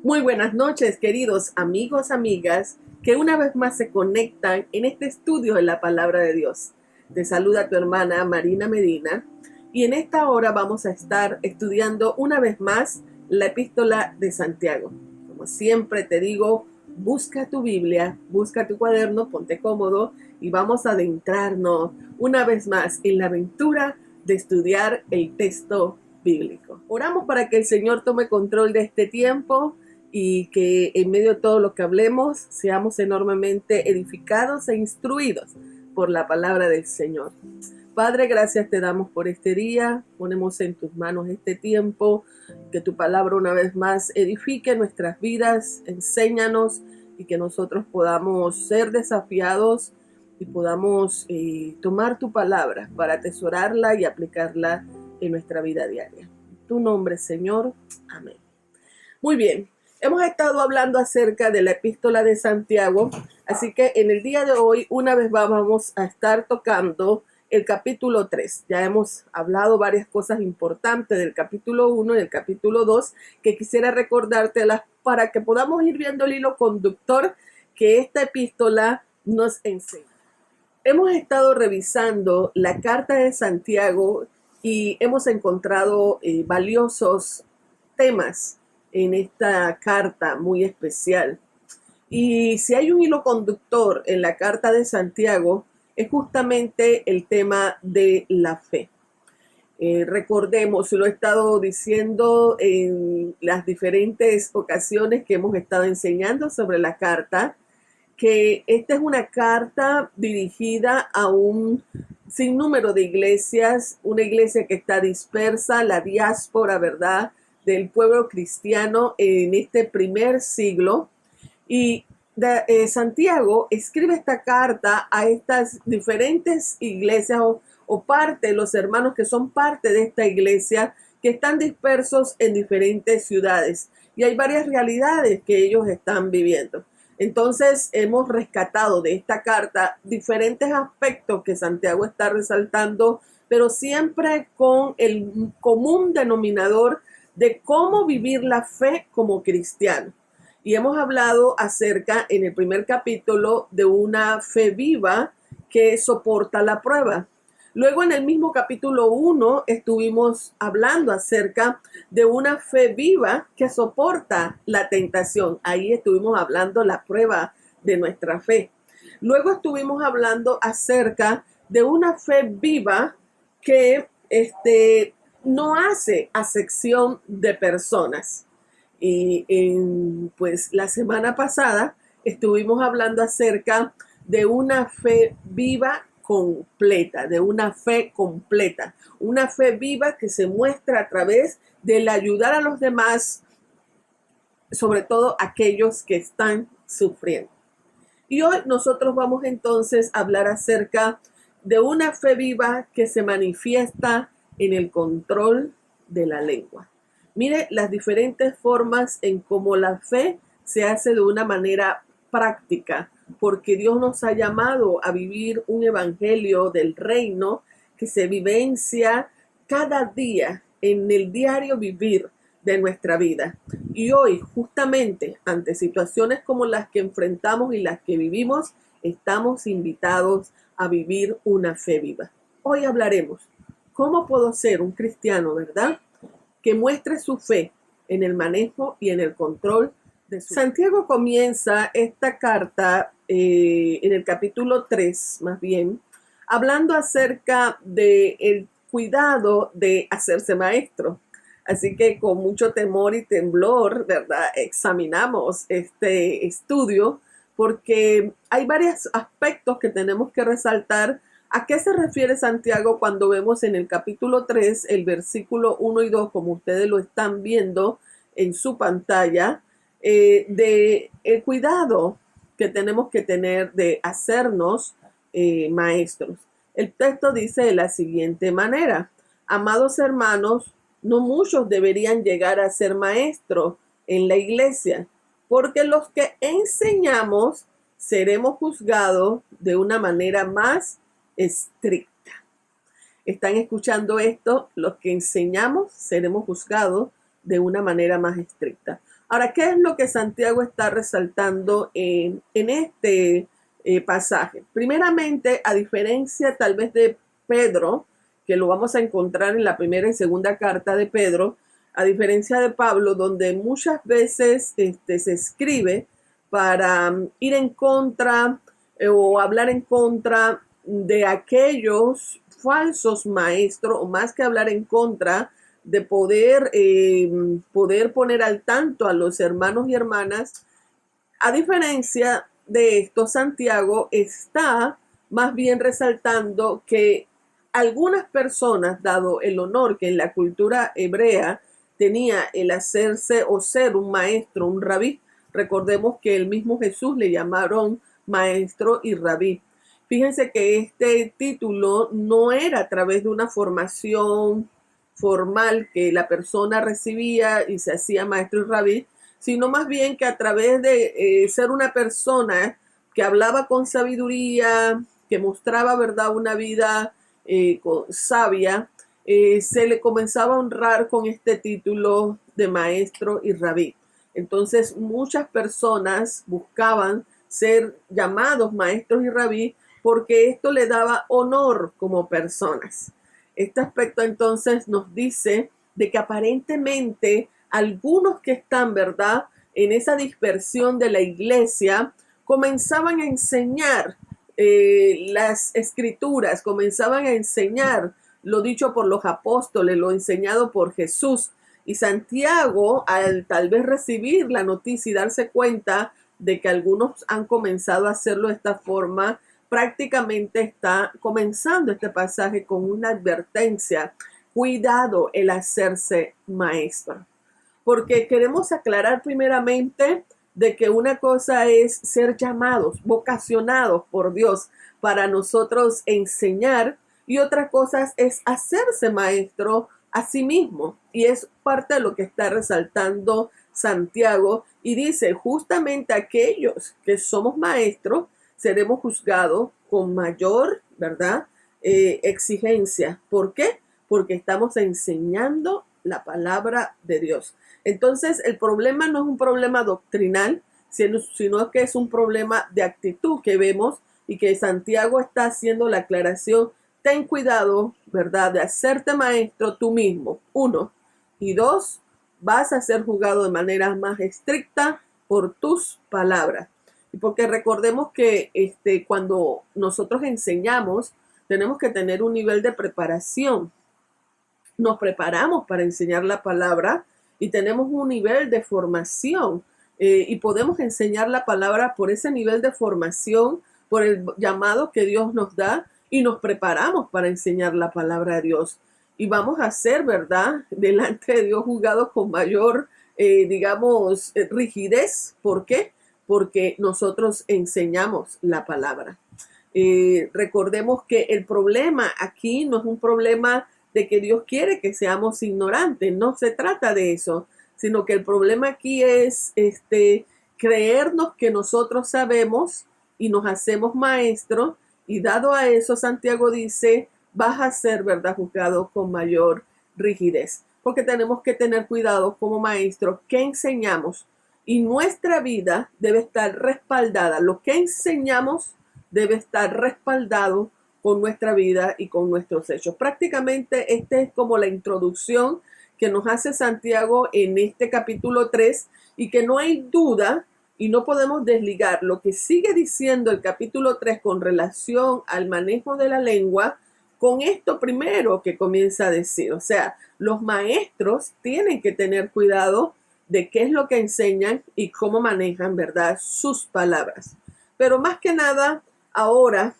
Muy buenas noches, queridos amigos, amigas, que una vez más se conectan en este estudio de la palabra de Dios. Te saluda tu hermana Marina Medina y en esta hora vamos a estar estudiando una vez más la epístola de Santiago. Como siempre te digo, busca tu Biblia, busca tu cuaderno, ponte cómodo y vamos a adentrarnos una vez más en la aventura de estudiar el texto bíblico. Oramos para que el Señor tome control de este tiempo y que en medio de todo lo que hablemos seamos enormemente edificados e instruidos por la palabra del Señor. Padre, gracias te damos por este día, ponemos en tus manos este tiempo, que tu palabra una vez más edifique nuestras vidas, enséñanos y que nosotros podamos ser desafiados y podamos tomar tu palabra para atesorarla y aplicarla en nuestra vida diaria. En tu nombre, Señor. Amén. Muy bien. Hemos estado hablando acerca de la epístola de Santiago, así que en el día de hoy una vez más vamos a estar tocando el capítulo 3. Ya hemos hablado varias cosas importantes del capítulo 1 y del capítulo 2 que quisiera recordártelas para que podamos ir viendo el hilo conductor que esta epístola nos enseña. Hemos estado revisando la carta de Santiago y hemos encontrado valiosos temas en esta carta muy especial. Y si hay un hilo conductor en la carta de Santiago, es justamente el tema de la fe. Recordemos, lo he estado diciendo en las diferentes ocasiones que hemos estado enseñando sobre la carta, que esta es una carta dirigida a un sinnúmero de iglesias, una iglesia que está dispersa, la diáspora, ¿verdad?, del pueblo cristiano en este primer siglo. Y Santiago escribe esta carta a estas diferentes iglesias o parte de los hermanos que son parte de esta iglesia que están dispersos en diferentes ciudades. Y hay varias realidades que ellos están viviendo. Entonces hemos rescatado de esta carta diferentes aspectos que Santiago está resaltando, pero siempre con el común denominador de cómo vivir la fe como cristiano. Y hemos hablado acerca en el primer capítulo de una fe viva que soporta la prueba. Luego en el mismo capítulo 1 estuvimos hablando acerca de una fe viva que soporta la tentación. Ahí estuvimos hablando la prueba de nuestra fe. Luego estuvimos hablando acerca de una fe viva que no hace acepción de personas. Y pues la semana pasada estuvimos hablando acerca de una fe viva completa, de una fe completa, una fe viva que se muestra a través del ayudar a los demás, sobre todo aquellos que están sufriendo. Y hoy nosotros vamos entonces a hablar acerca de una fe viva que se manifiesta en el control de la lengua. Mire las diferentes formas en cómo la fe se hace de una manera práctica, porque Dios nos ha llamado a vivir un evangelio del reino que se vivencia cada día en el diario vivir de nuestra vida. Y hoy, justamente ante situaciones como las que enfrentamos y las que vivimos, estamos invitados a vivir una fe viva. Hoy hablaremos cómo puedo ser un cristiano, ¿verdad?, que muestre su fe en el manejo y en el control de su... Santiago comienza esta carta en el capítulo 3, más bien, hablando acerca del cuidado de hacerse maestro. Así que con mucho temor y temblor, ¿verdad?, examinamos este estudio porque hay varios aspectos que tenemos que resaltar. ¿A qué se refiere Santiago cuando vemos en el capítulo 3, el versículo 1 y 2, como ustedes lo están viendo en su pantalla, de el cuidado que tenemos que tener de hacernos maestros? El texto dice de la siguiente manera: amados hermanos, no muchos deberían llegar a ser maestros en la iglesia, porque los que enseñamos seremos juzgados de una manera más estricta. ¿Están escuchando esto? Los que enseñamos seremos juzgados de una manera más estricta. Ahora, ¿qué es lo que Santiago está resaltando en este pasaje? Primeramente, a diferencia tal vez de Pedro, que lo vamos a encontrar en la primera y segunda carta de Pedro, a diferencia de Pablo, donde muchas veces se escribe para ir en contra o hablar en contra de aquellos falsos maestros, o más que hablar en contra, de poder poner al tanto a los hermanos y hermanas. A diferencia de esto, Santiago está más bien resaltando que algunas personas, dado el honor que en la cultura hebrea tenía el hacerse o ser un maestro, un rabí, recordemos que el mismo Jesús le llamaron maestro y rabí. Fíjense que este título no era a través de una formación formal que la persona recibía y se hacía maestro y rabí, sino más bien que a través de ser una persona que hablaba con sabiduría, que mostraba, ¿verdad?, una vida sabia, se le comenzaba a honrar con este título de maestro y rabí. Entonces muchas personas buscaban ser llamados maestros y rabí porque esto le daba honor como personas. Este aspecto entonces nos dice de que aparentemente algunos que están, ¿verdad?, en esa dispersión de la iglesia, comenzaban a enseñar las escrituras, comenzaban a enseñar lo dicho por los apóstoles, lo enseñado por Jesús. Y Santiago, al tal vez recibir la noticia y darse cuenta de que algunos han comenzado a hacerlo de esta forma, prácticamente está comenzando este pasaje con una advertencia. Cuidado el hacerse maestro. Porque queremos aclarar primeramente de que una cosa es ser llamados, vocacionados por Dios para nosotros enseñar, y otra cosa es hacerse maestro a sí mismo. Y es parte de lo que está resaltando Santiago, y dice, justamente aquellos que somos maestros seremos juzgados con mayor, ¿verdad?, exigencia. ¿Por qué? Porque estamos enseñando la palabra de Dios. Entonces, el problema no es un problema doctrinal, sino que es un problema de actitud que vemos, y que Santiago está haciendo la aclaración. Ten cuidado, ¿verdad?, de hacerte maestro tú mismo, 1. Y 2, vas a ser juzgado de manera más estricta por tus palabras. Y porque recordemos que cuando nosotros enseñamos, tenemos que tener un nivel de preparación. Nos preparamos para enseñar la palabra y tenemos un nivel de formación, y podemos enseñar la palabra por ese nivel de formación, por el llamado que Dios nos da, y nos preparamos para enseñar la palabra de Dios. Y vamos a ser, ¿verdad?, delante de Dios juzgados con mayor, rigidez. ¿Por qué? Porque nosotros enseñamos la palabra. Recordemos que el problema aquí no es un problema de que Dios quiere que seamos ignorantes, no se trata de eso, sino que el problema aquí es creernos que nosotros sabemos y nos hacemos maestros, y dado a eso, Santiago dice, vas a ser, ¿verdad?, juzgado con mayor rigidez, porque tenemos que tener cuidado como maestros que enseñamos, y nuestra vida debe estar respaldada. Lo que enseñamos debe estar respaldado con nuestra vida y con nuestros hechos. Prácticamente esta es como la introducción que nos hace Santiago en este capítulo 3, y que no hay duda y no podemos desligar lo que sigue diciendo el capítulo 3 con relación al manejo de la lengua con esto primero que comienza a decir. O sea, los maestros tienen que tener cuidado de qué es lo que enseñan y cómo manejan, ¿verdad?, sus palabras. Pero más que nada, ahora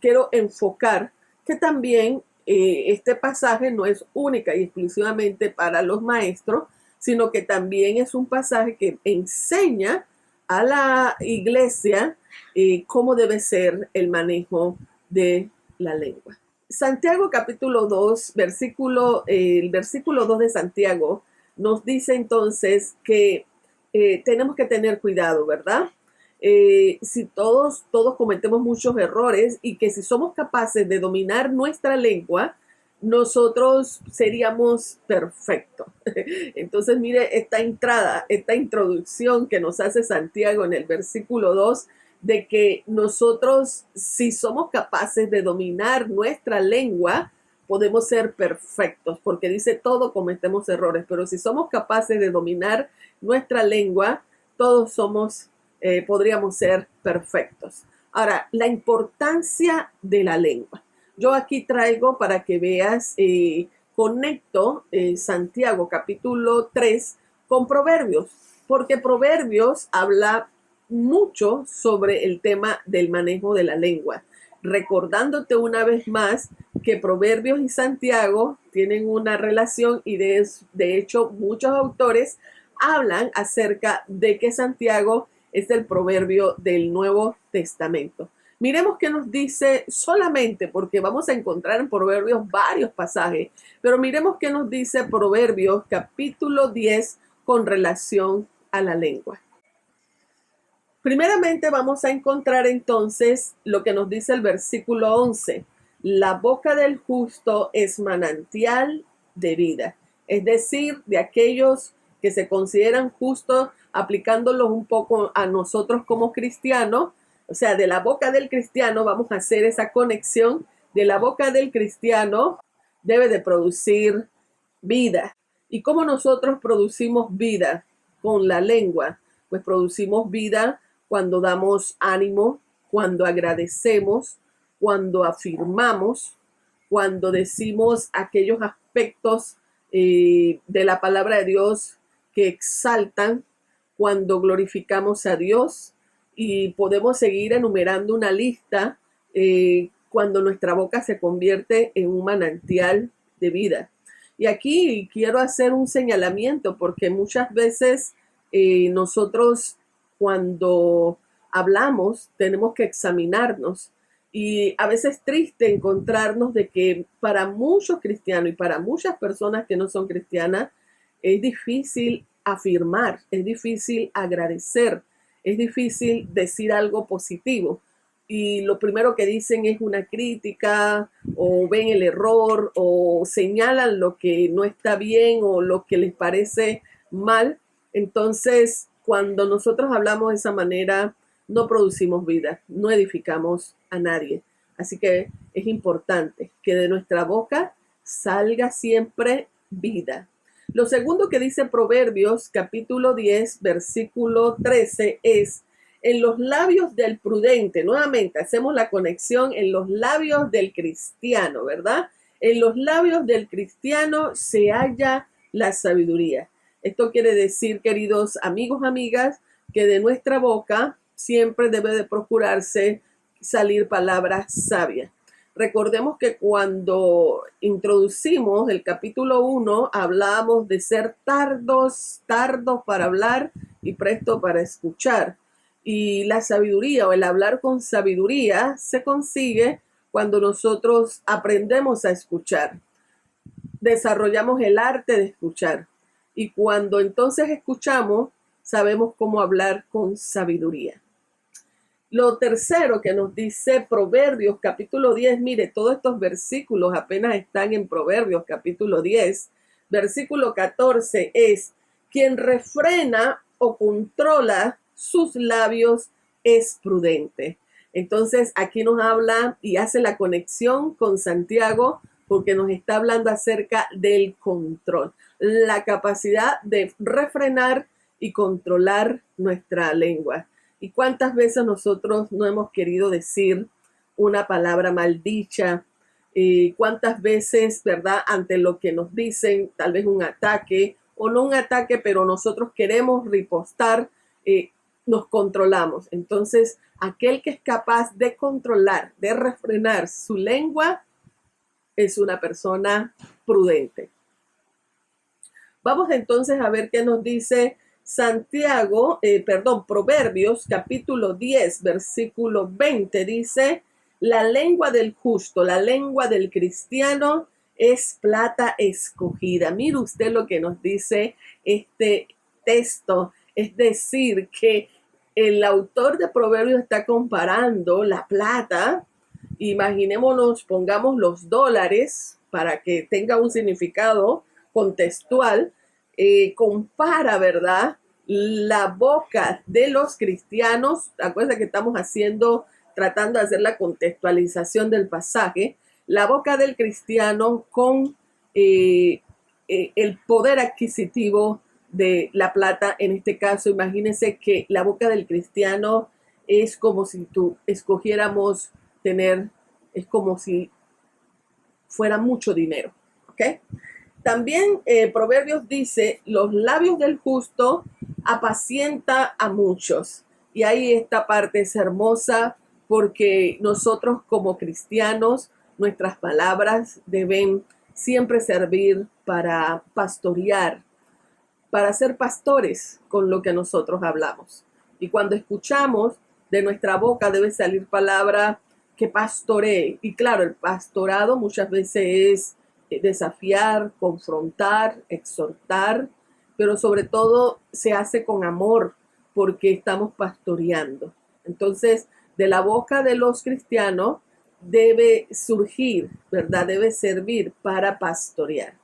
quiero enfocar que también este pasaje no es única y exclusivamente para los maestros, sino que también es un pasaje que enseña a la iglesia cómo debe ser el manejo de la lengua. Santiago capítulo 2, el versículo 2 de Santiago nos dice entonces que tenemos que tener cuidado, ¿verdad? Si todos cometemos muchos errores, y que si somos capaces de dominar nuestra lengua, nosotros seríamos perfectos. Entonces, mire esta entrada, esta introducción que nos hace Santiago en el versículo 2, de que nosotros, si somos capaces de dominar nuestra lengua, podemos ser perfectos, porque dice todo cometemos errores, pero si somos capaces de dominar nuestra lengua, todos somos, podríamos ser perfectos. Ahora, la importancia de la lengua. Yo aquí traigo para que veas, conecto Santiago capítulo 3 con Proverbios, porque Proverbios habla mucho sobre el tema del manejo de la lengua. Recordándote una vez más que Proverbios y Santiago tienen una relación y de hecho muchos autores hablan acerca de que Santiago es el proverbio del Nuevo Testamento. Miremos qué nos dice solamente, porque vamos a encontrar en Proverbios varios pasajes, pero miremos qué nos dice Proverbios capítulo 10 con relación a la lengua. Primeramente vamos a encontrar entonces lo que nos dice el versículo 11. La boca del justo es manantial de vida. Es decir, de aquellos que se consideran justos, aplicándolos un poco a nosotros como cristianos. O sea, de la boca del cristiano vamos a hacer esa conexión. De la boca del cristiano debe de producir vida. ¿Y cómo nosotros producimos vida? Con la lengua. Pues producimos vida cuando damos ánimo, cuando agradecemos, cuando afirmamos, cuando decimos aquellos aspectos de la palabra de Dios que exaltan, cuando glorificamos a Dios, y podemos seguir enumerando una lista cuando nuestra boca se convierte en un manantial de vida. Y aquí quiero hacer un señalamiento porque muchas veces nosotros cuando hablamos tenemos que examinarnos, y a veces es triste encontrarnos de que para muchos cristianos y para muchas personas que no son cristianas es difícil afirmar, es difícil agradecer, es difícil decir algo positivo. Y lo primero que dicen es una crítica, o ven el error, o señalan lo que no está bien o lo que les parece mal. Entonces, cuando nosotros hablamos de esa manera, no producimos vida, no edificamos a nadie. Así que es importante que de nuestra boca salga siempre vida. Lo segundo que dice Proverbios capítulo 10, versículo 13 es: en los labios del prudente. Nuevamente hacemos la conexión en los labios del cristiano, ¿verdad? En los labios del cristiano se halla la sabiduría. Esto quiere decir, queridos amigos, amigas, que de nuestra boca siempre debe de procurarse salir palabras sabias. Recordemos que cuando introducimos el capítulo 1, hablábamos de ser tardos para hablar y presto para escuchar. Y la sabiduría o el hablar con sabiduría se consigue cuando nosotros aprendemos a escuchar, desarrollamos el arte de escuchar. Y cuando entonces escuchamos, sabemos cómo hablar con sabiduría. Lo tercero que nos dice Proverbios capítulo 10, mire, todos estos versículos apenas están en Proverbios capítulo 10, versículo 14 es: quien refrena o controla sus labios es prudente. Entonces aquí nos habla y hace la conexión con Santiago, porque nos está hablando acerca del control, la capacidad de refrenar y controlar nuestra lengua. ¿Y cuántas veces nosotros no hemos querido decir una palabra maldicha? ¿Cuántas veces, verdad, ante lo que nos dicen, tal vez un ataque, o no un ataque, pero nosotros queremos ripostar, nos controlamos? Entonces, aquel que es capaz de controlar, de refrenar su lengua, es una persona prudente. Vamos entonces a ver qué nos dice Proverbios capítulo 10, versículo 20, dice: la lengua del justo, la lengua del cristiano es plata escogida. Mire usted lo que nos dice este texto, es decir, que el autor de Proverbios está comparando la plata. Imaginémonos, pongamos los dólares para que tenga un significado contextual, compara, ¿verdad? La boca de los cristianos, acuérdense que estamos tratando de hacer la contextualización del pasaje, la boca del cristiano con el poder adquisitivo de la plata. En este caso, imagínense que la boca del cristiano es como si tú escogiéramos tener, es como si fuera mucho dinero, ¿ok? También Proverbios dice, los labios del justo apacienta a muchos. Y ahí esta parte es hermosa porque nosotros como cristianos, nuestras palabras deben siempre servir para pastorear, para ser pastores con lo que nosotros hablamos. Y cuando escuchamos, de nuestra boca debe salir palabra que pastoree. Y claro, el pastorado muchas veces es desafiar, confrontar, exhortar, pero sobre todo se hace con amor porque estamos pastoreando. Entonces, de la boca de los cristianos debe surgir, ¿verdad? Debe servir para pastorear.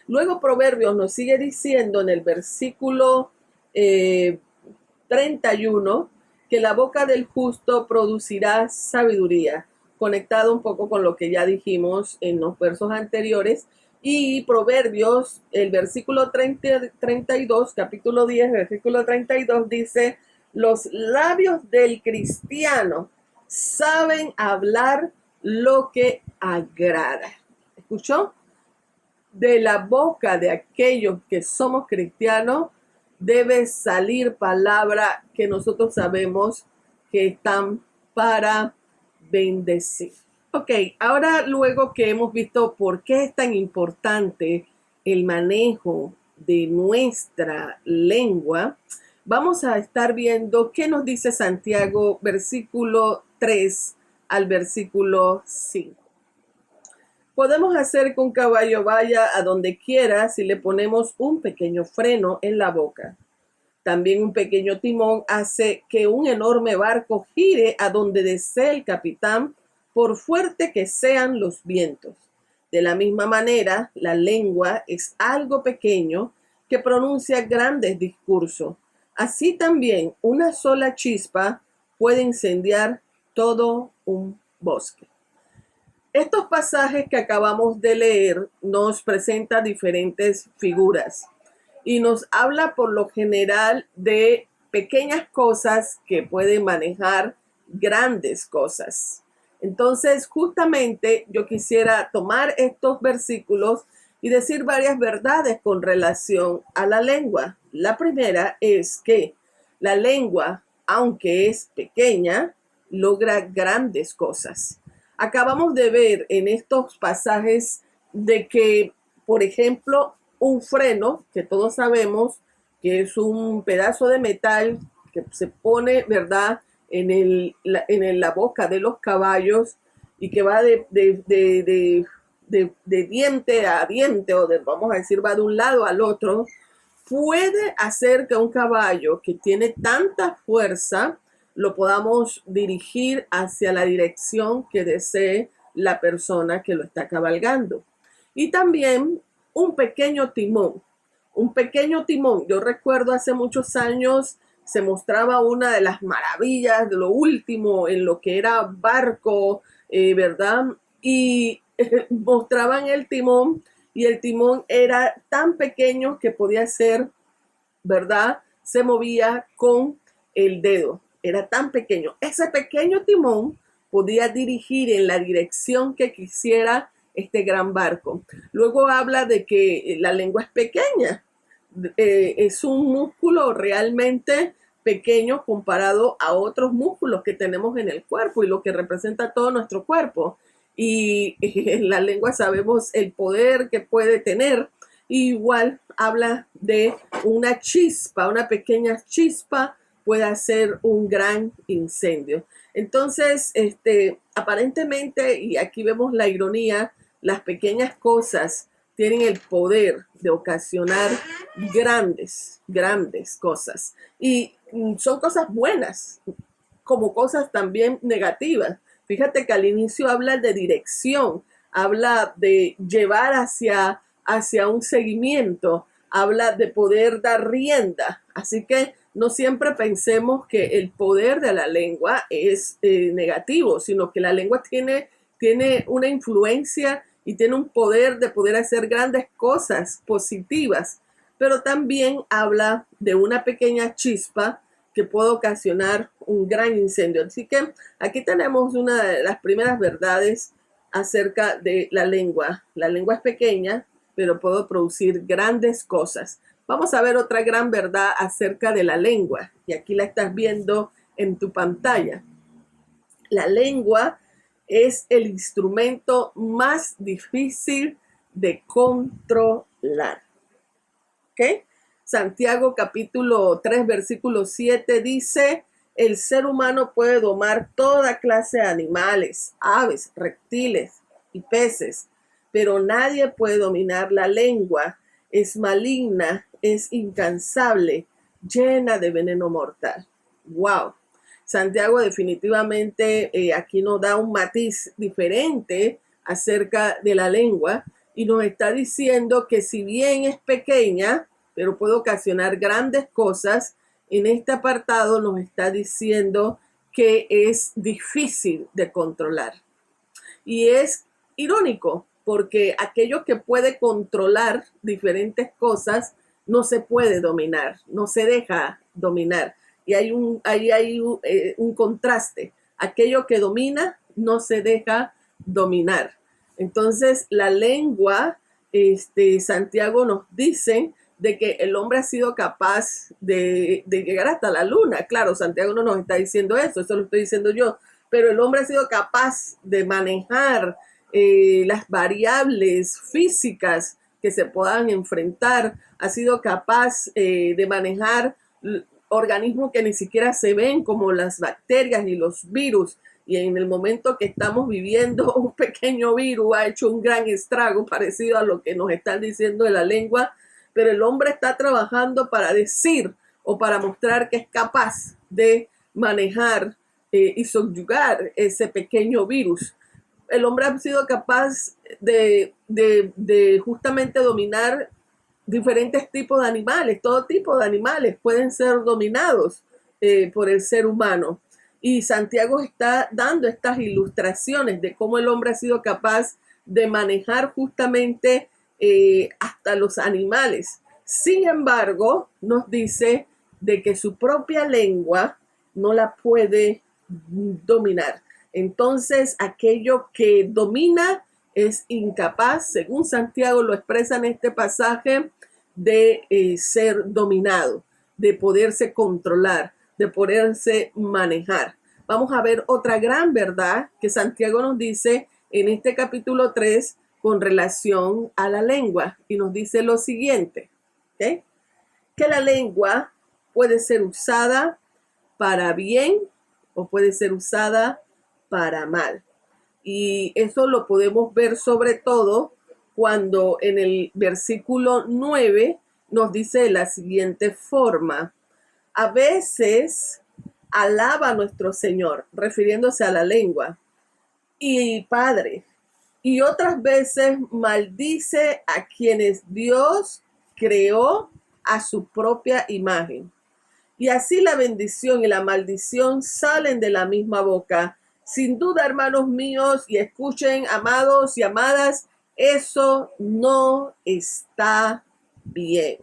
Luego Proverbios nos sigue diciendo en el versículo 31 que la boca del justo producirá sabiduría, conectado un poco con lo que ya dijimos en los versos anteriores. Y Proverbios, el versículo 32, capítulo 10, versículo 32 dice, los labios del cristiano saben hablar lo que agrada. ¿Escuchó? De la boca de aquellos que somos cristianos debe salir palabra que nosotros sabemos que están para bendecir. Ok, ahora luego que hemos visto por qué es tan importante el manejo de nuestra lengua, vamos a estar viendo qué nos dice Santiago, versículo 3 al versículo 5. Podemos hacer que un caballo vaya a donde quiera si le ponemos un pequeño freno en la boca. También un pequeño timón hace que un enorme barco gire a donde desee el capitán, por fuerte que sean los vientos. De la misma manera, la lengua es algo pequeño que pronuncia grandes discursos. Así también, una sola chispa puede incendiar todo un bosque. Estos pasajes que acabamos de leer nos presentan diferentes figuras y nos habla por lo general de pequeñas cosas que pueden manejar grandes cosas. Entonces, justamente yo quisiera tomar estos versículos y decir varias verdades con relación a la lengua. La primera es que la lengua, aunque es pequeña, logra grandes cosas. Acabamos de ver en estos pasajes de que, por ejemplo, un freno, que todos sabemos que es un pedazo de metal que se pone, ¿verdad?, en la boca de los caballos y que va de diente a diente, vamos a decir, va de un lado al otro, puede hacer que un caballo que tiene tanta fuerza lo podamos dirigir hacia la dirección que desee la persona que lo está cabalgando. Y también un pequeño timón. Un pequeño timón. Yo recuerdo hace muchos años se mostraba una de las maravillas de lo último en lo que era barco, ¿verdad? Y mostraban el timón y el timón era tan pequeño que podía ser, ¿verdad? Se movía con el dedo. Era tan pequeño. Ese pequeño timón podía dirigir en la dirección que quisiera este gran barco. Luego habla de que la lengua es pequeña. Es un músculo realmente pequeño comparado a otros músculos que tenemos en el cuerpo y lo que representa todo nuestro cuerpo. Y en la lengua sabemos el poder que puede tener. Igual habla de una chispa, una pequeña chispa puede hacer un gran incendio. Entonces, aparentemente, y aquí vemos la ironía, las pequeñas cosas tienen el poder de ocasionar grandes, grandes cosas. Y son cosas buenas, como cosas también negativas. Fíjate que al inicio habla de dirección, habla de llevar hacia un seguimiento, habla de poder dar rienda. Así que no siempre pensemos que el poder de la lengua es negativo, sino que la lengua tiene una influencia y tiene un poder de poder hacer grandes cosas positivas, pero también habla de una pequeña chispa que puede ocasionar un gran incendio. Así que aquí tenemos una de las primeras verdades acerca de la lengua. La lengua es pequeña, pero puede producir grandes cosas. Vamos a ver otra gran verdad acerca de la lengua, y aquí la estás viendo en tu pantalla. La lengua es el instrumento más difícil de controlar. ¿Ok? Santiago capítulo 3, versículo 7 dice, el ser humano puede domar toda clase de animales, aves, reptiles y peces, pero nadie puede dominar la lengua. Es maligna, es incansable, llena de veneno mortal. ¡Wow! Santiago definitivamente aquí nos da un matiz diferente acerca de la lengua y nos está diciendo que si bien es pequeña, pero puede ocasionar grandes cosas, en este apartado nos está diciendo que es difícil de controlar. Y es irónico, porque aquello que puede controlar diferentes cosas no se puede dominar, no se deja dominar. Y hay un contraste. Aquello que domina no se deja dominar. Entonces, la lengua, Santiago nos dice de que el hombre ha sido capaz de llegar hasta la luna. Claro, Santiago no nos está diciendo eso lo estoy diciendo yo, pero el hombre ha sido capaz de manejar las variables físicas que se puedan enfrentar, ha sido capaz de manejar organismos que ni siquiera se ven, como las bacterias y los virus. Y en el momento que estamos viviendo, un pequeño virus ha hecho un gran estrago parecido a lo que nos están diciendo de la lengua, pero el hombre está trabajando para decir o para mostrar que es capaz de manejar y subyugar ese pequeño virus. El hombre ha sido capaz de justamente dominar diferentes tipos de animales. Todo tipo de animales pueden ser dominados por el ser humano. Y Santiago está dando estas ilustraciones de cómo el hombre ha sido capaz de manejar justamente hasta los animales. Sin embargo, nos dice de que su propia lengua no la puede dominar. Entonces, aquello que domina es incapaz, según Santiago lo expresa en este pasaje, de ser dominado, de poderse controlar, de poderse manejar. Vamos a ver otra gran verdad que Santiago nos dice en este capítulo 3 con relación a la lengua, y nos dice lo siguiente, ¿okay? Que la lengua puede ser usada para bien o puede ser usada para mal. Y eso lo podemos ver sobre todo cuando en el versículo 9 nos dice de la siguiente forma: a veces alaba a nuestro Señor, refiriéndose a la lengua, y Padre, y otras veces maldice a quienes Dios creó a su propia imagen. Y así la bendición y la maldición salen de la misma boca. Sin duda, hermanos míos, y escuchen, amados y amadas, eso no está bien.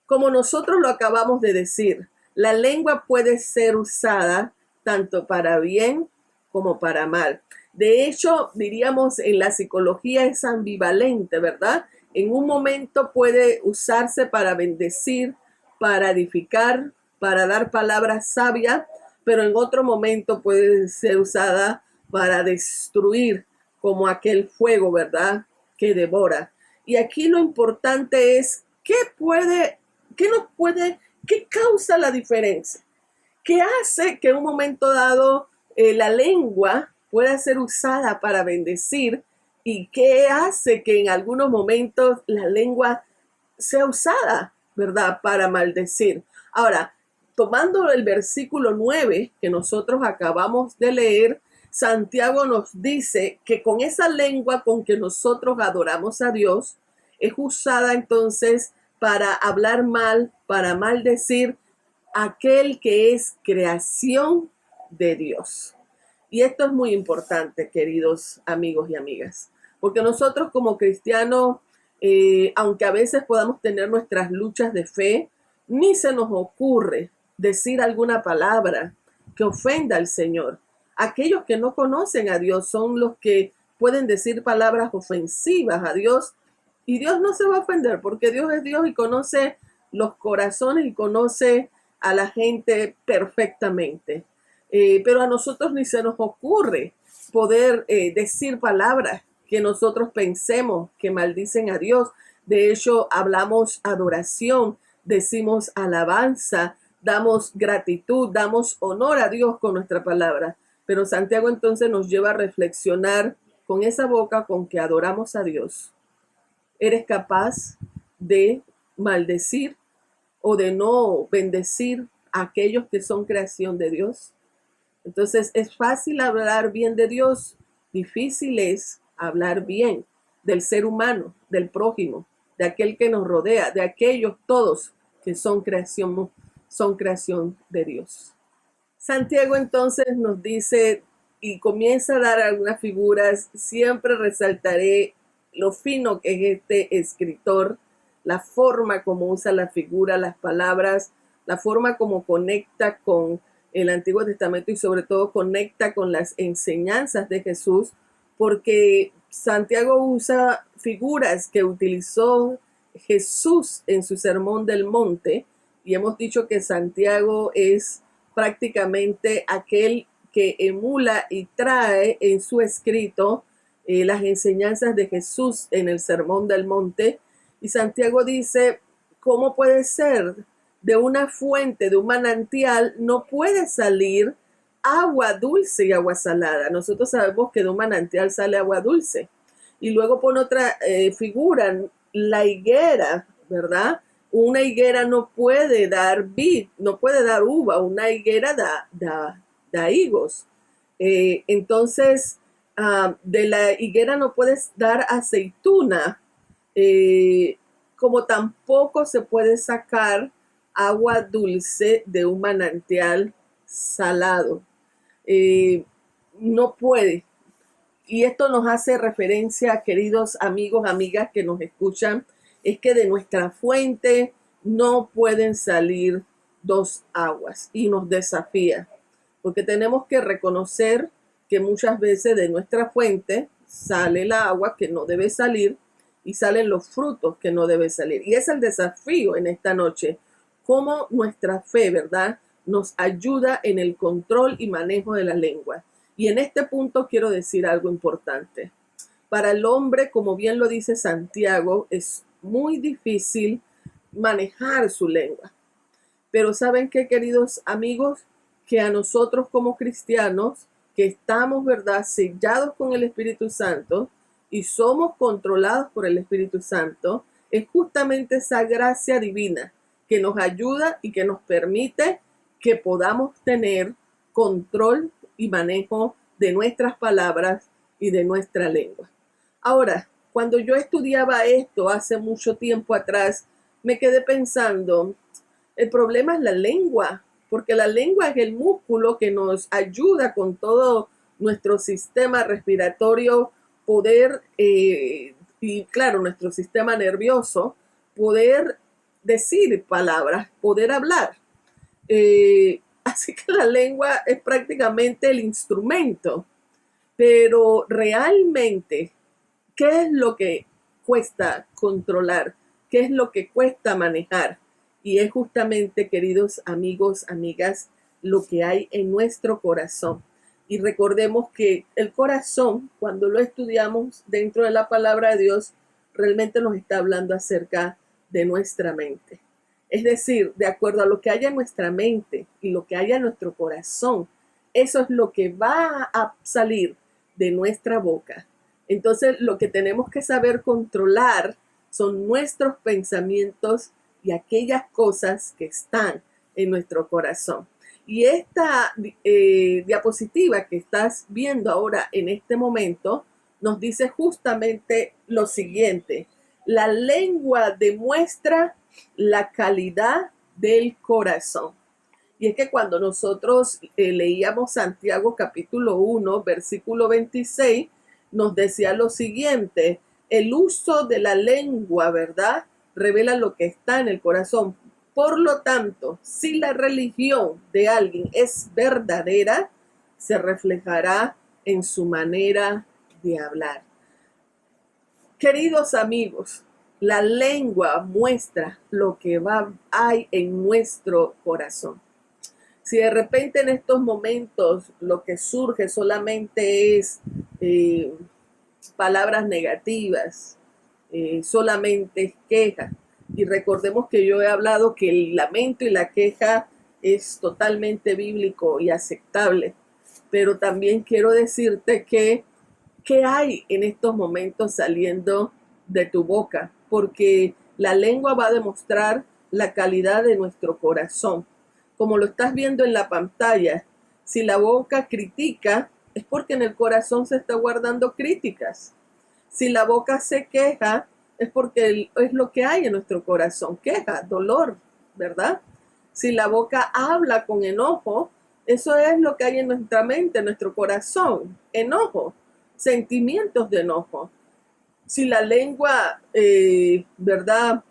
Como nosotros lo acabamos de decir, la lengua puede ser usada tanto para bien como para mal. De hecho, diríamos en la psicología es ambivalente, ¿verdad? En un momento puede usarse para bendecir, para edificar, para dar palabras sabias, pero en otro momento puede ser usada para destruir, como aquel fuego, ¿verdad?, que devora. Y aquí lo importante es qué causa la diferencia, qué hace que en un momento dado la lengua pueda ser usada para bendecir y qué hace que en algunos momentos la lengua sea usada, ¿verdad?, para maldecir. Ahora, tomando el versículo 9 que nosotros acabamos de leer, Santiago nos dice que con esa lengua con que nosotros adoramos a Dios, es usada entonces para hablar mal, para maldecir aquel que es creación de Dios. Y esto es muy importante, queridos amigos y amigas, porque nosotros como cristianos, aunque a veces podamos tener nuestras luchas de fe, ni se nos ocurre decir alguna palabra que ofenda al Señor. Aquellos que no conocen a Dios son los que pueden decir palabras ofensivas a Dios, y Dios no se va a ofender porque Dios es Dios y conoce los corazones y conoce a la gente perfectamente. Pero a nosotros ni se nos ocurre poder decir palabras que nosotros pensemos que maldicen a Dios. De hecho, hablamos adoración, decimos alabanza, damos gratitud, damos honor a Dios con nuestra palabra. Pero Santiago entonces nos lleva a reflexionar con esa boca con que adoramos a Dios. ¿Eres capaz de maldecir o de no bendecir a aquellos que son creación de Dios? Entonces es fácil hablar bien de Dios, difícil es hablar bien del ser humano, del prójimo, de aquel que nos rodea, de aquellos todos que son creación de Dios. Santiago entonces nos dice y comienza a dar algunas figuras. Siempre resaltaré lo fino que es este escritor, la forma como usa la figura, las palabras, la forma como conecta con el Antiguo Testamento y sobre todo conecta con las enseñanzas de Jesús, porque Santiago usa figuras que utilizó Jesús en su Sermón del Monte, y hemos dicho que Santiago es prácticamente aquel que emula y trae en su escrito las enseñanzas de Jesús en el Sermón del Monte. Y Santiago dice, ¿cómo puede ser? De una fuente, de un manantial, no puede salir agua dulce y agua salada. Nosotros sabemos que de un manantial sale agua dulce. Y luego pone otra figura, la higuera, ¿verdad? Una higuera no puede dar vid, no puede dar uva, una higuera da higos. Entonces, de la higuera no puedes dar aceituna, como tampoco se puede sacar agua dulce de un manantial salado. No puede. Y esto nos hace referencia, queridos amigos, amigas que nos escuchan, es que de nuestra fuente no pueden salir dos aguas, y nos desafía, porque tenemos que reconocer que muchas veces de nuestra fuente sale el agua que no debe salir y salen los frutos que no deben salir. Y es el desafío en esta noche, cómo nuestra fe, ¿verdad?, nos ayuda en el control y manejo de la lengua. Y en este punto quiero decir algo importante. Para el hombre, como bien lo dice Santiago, es muy difícil manejar su lengua. Pero ¿saben qué, queridos amigos? Que a nosotros como cristianos, que estamos, ¿verdad?, sellados con el Espíritu Santo y somos controlados por el Espíritu Santo, es justamente esa gracia divina que nos ayuda y que nos permite que podamos tener control y manejo de nuestras palabras y de nuestra lengua. Ahora, cuando yo estudiaba esto hace mucho tiempo atrás, me quedé pensando, el problema es la lengua, porque la lengua es el músculo que nos ayuda con todo nuestro sistema respiratorio, poder, y claro, nuestro sistema nervioso, poder decir palabras, poder hablar. Así que la lengua es prácticamente el instrumento, pero realmente, ¿qué es lo que cuesta controlar? ¿Qué es lo que cuesta manejar? Y es justamente, queridos amigos, amigas, lo que hay en nuestro corazón. Y recordemos que el corazón, cuando lo estudiamos dentro de la palabra de Dios, realmente nos está hablando acerca de nuestra mente. Es decir, de acuerdo a lo que haya en nuestra mente y lo que haya en nuestro corazón, eso es lo que va a salir de nuestra boca. Entonces, lo que tenemos que saber controlar son nuestros pensamientos y aquellas cosas que están en nuestro corazón. Y esta diapositiva que estás viendo ahora en este momento nos dice justamente lo siguiente. La lengua demuestra la calidad del corazón. Y es que cuando nosotros leíamos Santiago capítulo 1, versículo 26, nos decía lo siguiente: el uso de la lengua, ¿verdad?, revela lo que está en el corazón. Por lo tanto, si la religión de alguien es verdadera, se reflejará en su manera de hablar. Queridos amigos, la lengua muestra lo que hay en nuestro corazón. Si de repente en estos momentos lo que surge solamente es palabras negativas, solamente es queja, y recordemos que yo he hablado que el lamento y la queja es totalmente bíblico y aceptable, pero también quiero decirte que ¿qué hay en estos momentos saliendo de tu boca? Porque la lengua va a demostrar la calidad de nuestro corazón. Como lo estás viendo en la pantalla, si la boca critica, es porque en el corazón se está guardando críticas. Si la boca se queja, es porque es lo que hay en nuestro corazón, queja, dolor, ¿verdad? Si la boca habla con enojo, eso es lo que hay en nuestra mente, en nuestro corazón, enojo, sentimientos de enojo. Si la lengua, ¿verdad?,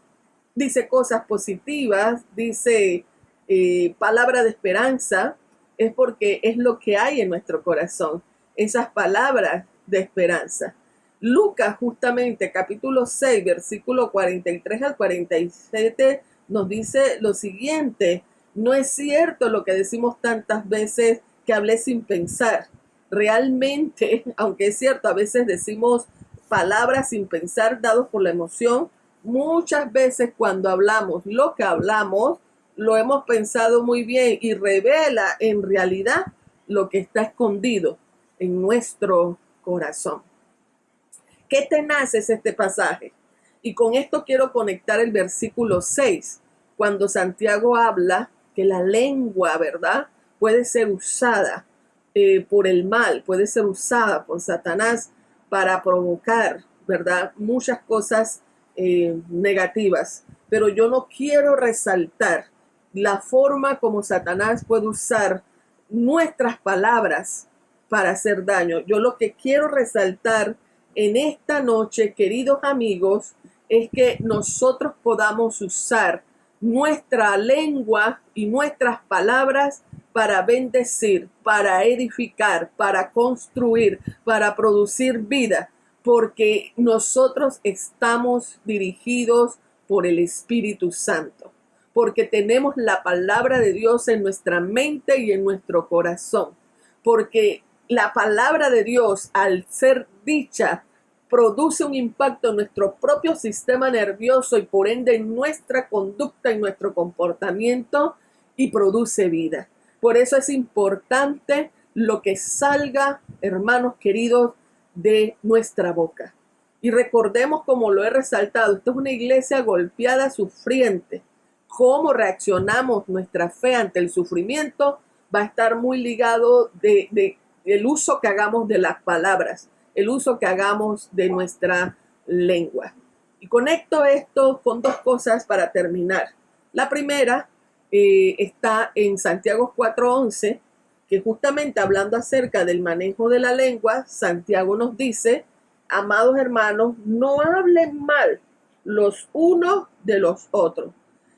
dice cosas positivas, dice palabras de esperanza, es porque es lo que hay en nuestro corazón, esas palabras de esperanza. Lucas, justamente, capítulo 6, versículo 43 al 47, nos dice lo siguiente: no es cierto lo que decimos tantas veces, que hablé sin pensar. Realmente, aunque es cierto, a veces decimos palabras sin pensar, dados por la emoción, muchas veces cuando hablamos lo que hablamos, lo hemos pensado muy bien y revela en realidad lo que está escondido en nuestro corazón. Qué tenaz es este pasaje. Y con esto quiero conectar el versículo 6, cuando Santiago habla que la lengua, ¿verdad?, puede ser usada por el mal, puede ser usada por Satanás para provocar, ¿verdad?, muchas cosas negativas. Pero yo no quiero resaltar la forma como Satanás puede usar nuestras palabras para hacer daño. Yo lo que quiero resaltar en esta noche, queridos amigos, es que nosotros podamos usar nuestra lengua y nuestras palabras para bendecir, para edificar, para construir, para producir vida, porque nosotros estamos dirigidos por el Espíritu Santo, porque tenemos la palabra de Dios en nuestra mente y en nuestro corazón, porque la palabra de Dios, al ser dicha, produce un impacto en nuestro propio sistema nervioso y por ende en nuestra conducta y nuestro comportamiento, y produce vida. Por eso es importante lo que salga, hermanos queridos, de nuestra boca. Y recordemos, como lo he resaltado, esto es una iglesia golpeada, sufriente. Cómo reaccionamos nuestra fe ante el sufrimiento va a estar muy ligado del uso que hagamos de las palabras, el uso que hagamos de nuestra lengua. Y conecto esto con dos cosas para terminar. La primera está en Santiago 4:11, que justamente hablando acerca del manejo de la lengua, Santiago nos dice: amados hermanos, no hablen mal los unos de los otros.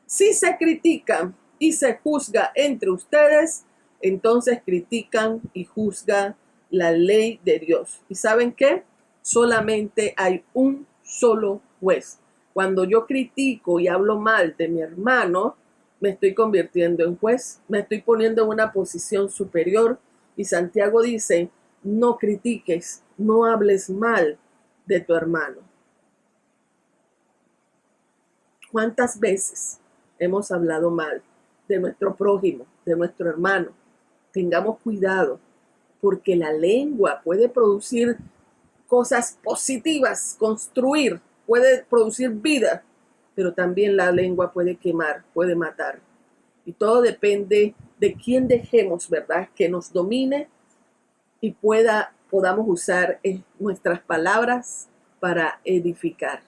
Si se critican y se juzga entre ustedes, entonces critican y juzgan la ley de Dios. ¿Y saben qué? Solamente hay un solo juez. Cuando yo critico y hablo mal de mi hermano, me estoy convirtiendo en juez, me estoy poniendo en una posición superior. Y Santiago dice: no critiques, no hables mal de tu hermano. ¿Cuántas veces hemos hablado mal de nuestro prójimo, de nuestro hermano? Tengamos cuidado, porque la lengua puede producir cosas positivas, construir, puede producir vida, pero también la lengua puede quemar, puede matar. Y todo depende de quién dejemos, ¿verdad?, que nos domine y podamos usar nuestras palabras para edificar.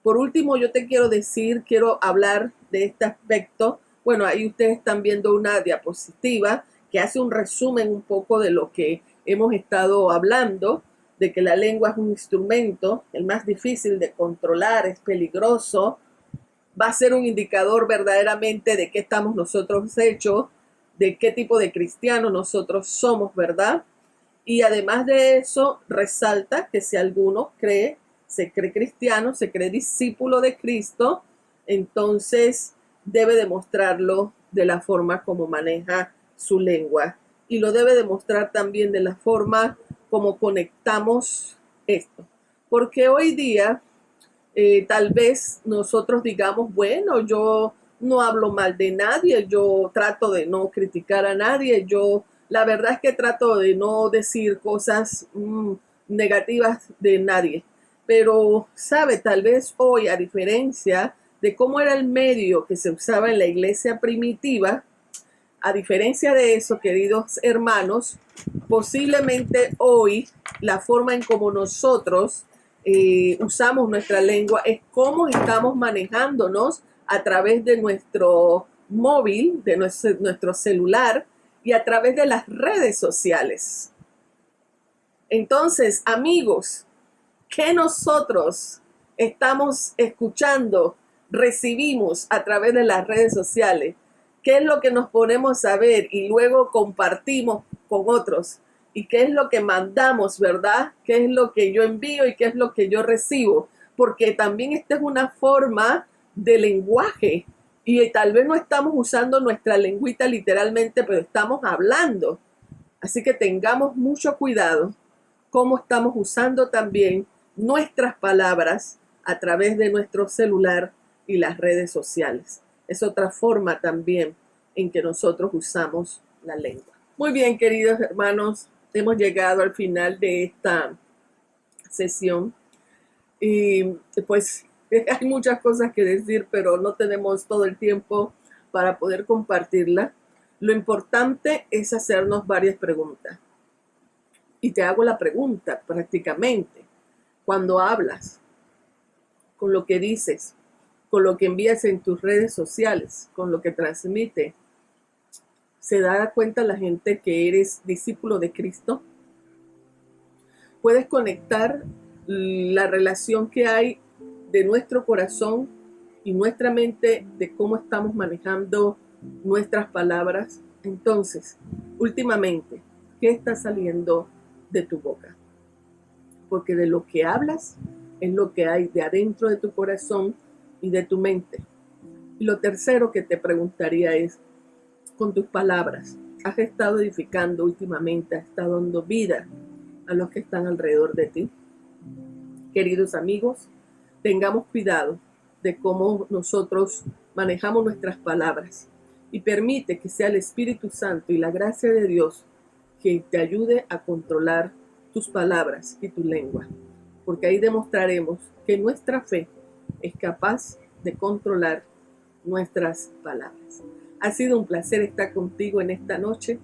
Por último, yo te quiero hablar de este aspecto. Bueno, ahí ustedes están viendo una diapositiva que hace un resumen un poco de lo que hemos estado hablando, de que la lengua es un instrumento, el más difícil de controlar, es peligroso, va a ser un indicador verdaderamente de qué estamos nosotros hechos, de qué tipo de cristianos nosotros somos, ¿verdad? Y además de eso, resalta que si alguno se cree cristiano, se cree discípulo de Cristo, entonces debe demostrarlo de la forma como maneja su lengua. Y lo debe demostrar también de la forma como conectamos esto. Porque hoy día, tal vez nosotros digamos, bueno, yo no hablo mal de nadie, yo trato de no criticar a nadie, la verdad es que trato de no decir cosas negativas de nadie. Pero, sabe, tal vez hoy, a diferencia de cómo era el medio que se usaba en la iglesia primitiva, a diferencia de eso, queridos hermanos, posiblemente hoy la forma en cómo nosotros usamos nuestra lengua es cómo estamos manejándonos a través de nuestro móvil, de nuestro celular y a través de las redes sociales. Entonces, amigos, ¿qué nosotros estamos escuchando, recibimos a través de las redes sociales? ¿Qué es lo que nos ponemos a ver y luego compartimos con otros? ¿Y qué es lo que mandamos, verdad? ¿Qué es lo que yo envío y qué es lo que yo recibo? Porque también esta es una forma de lenguaje y tal vez no estamos usando nuestra lengüita literalmente, pero estamos hablando. Así que tengamos mucho cuidado cómo estamos usando también nuestras palabras a través de nuestro celular y las redes sociales. Es otra forma también en que nosotros usamos la lengua. Muy bien, queridos hermanos, hemos llegado al final de esta sesión y pues hay muchas cosas que decir, pero no tenemos todo el tiempo para poder compartirla. Lo importante es hacernos varias preguntas. Y te hago la pregunta prácticamente, cuando hablas, con lo que dices, con lo que envías en tus redes sociales, con lo que transmite, ¿se da cuenta la gente que eres discípulo de Cristo? ¿Puedes conectar la relación que hay de nuestro corazón y nuestra mente de cómo estamos manejando nuestras palabras? Entonces, últimamente, ¿qué está saliendo de tu boca? Porque de lo que hablas es lo que hay de adentro de tu corazón y de tu mente. Y lo tercero que te preguntaría es, con tus palabras, ¿has estado edificando últimamente? ¿Has estado dando vida a los que están alrededor de ti? Queridos amigos, tengamos cuidado de cómo nosotros manejamos nuestras palabras y permite que sea el Espíritu Santo y la gracia de Dios que te ayude a controlar tus palabras y tu lengua, porque ahí demostraremos que nuestra fe es capaz de controlar nuestras palabras. Ha sido un placer estar contigo en esta noche.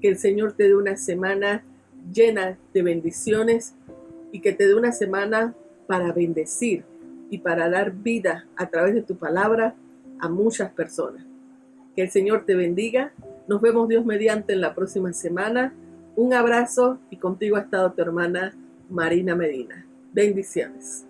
Que el Señor te dé una semana llena de bendiciones y que te dé una semana para bendecir y para dar vida a través de tu palabra a muchas personas. Que el Señor te bendiga. Nos vemos Dios mediante en la próxima semana. Un abrazo y contigo ha estado tu hermana Marina Medina. Bendiciones.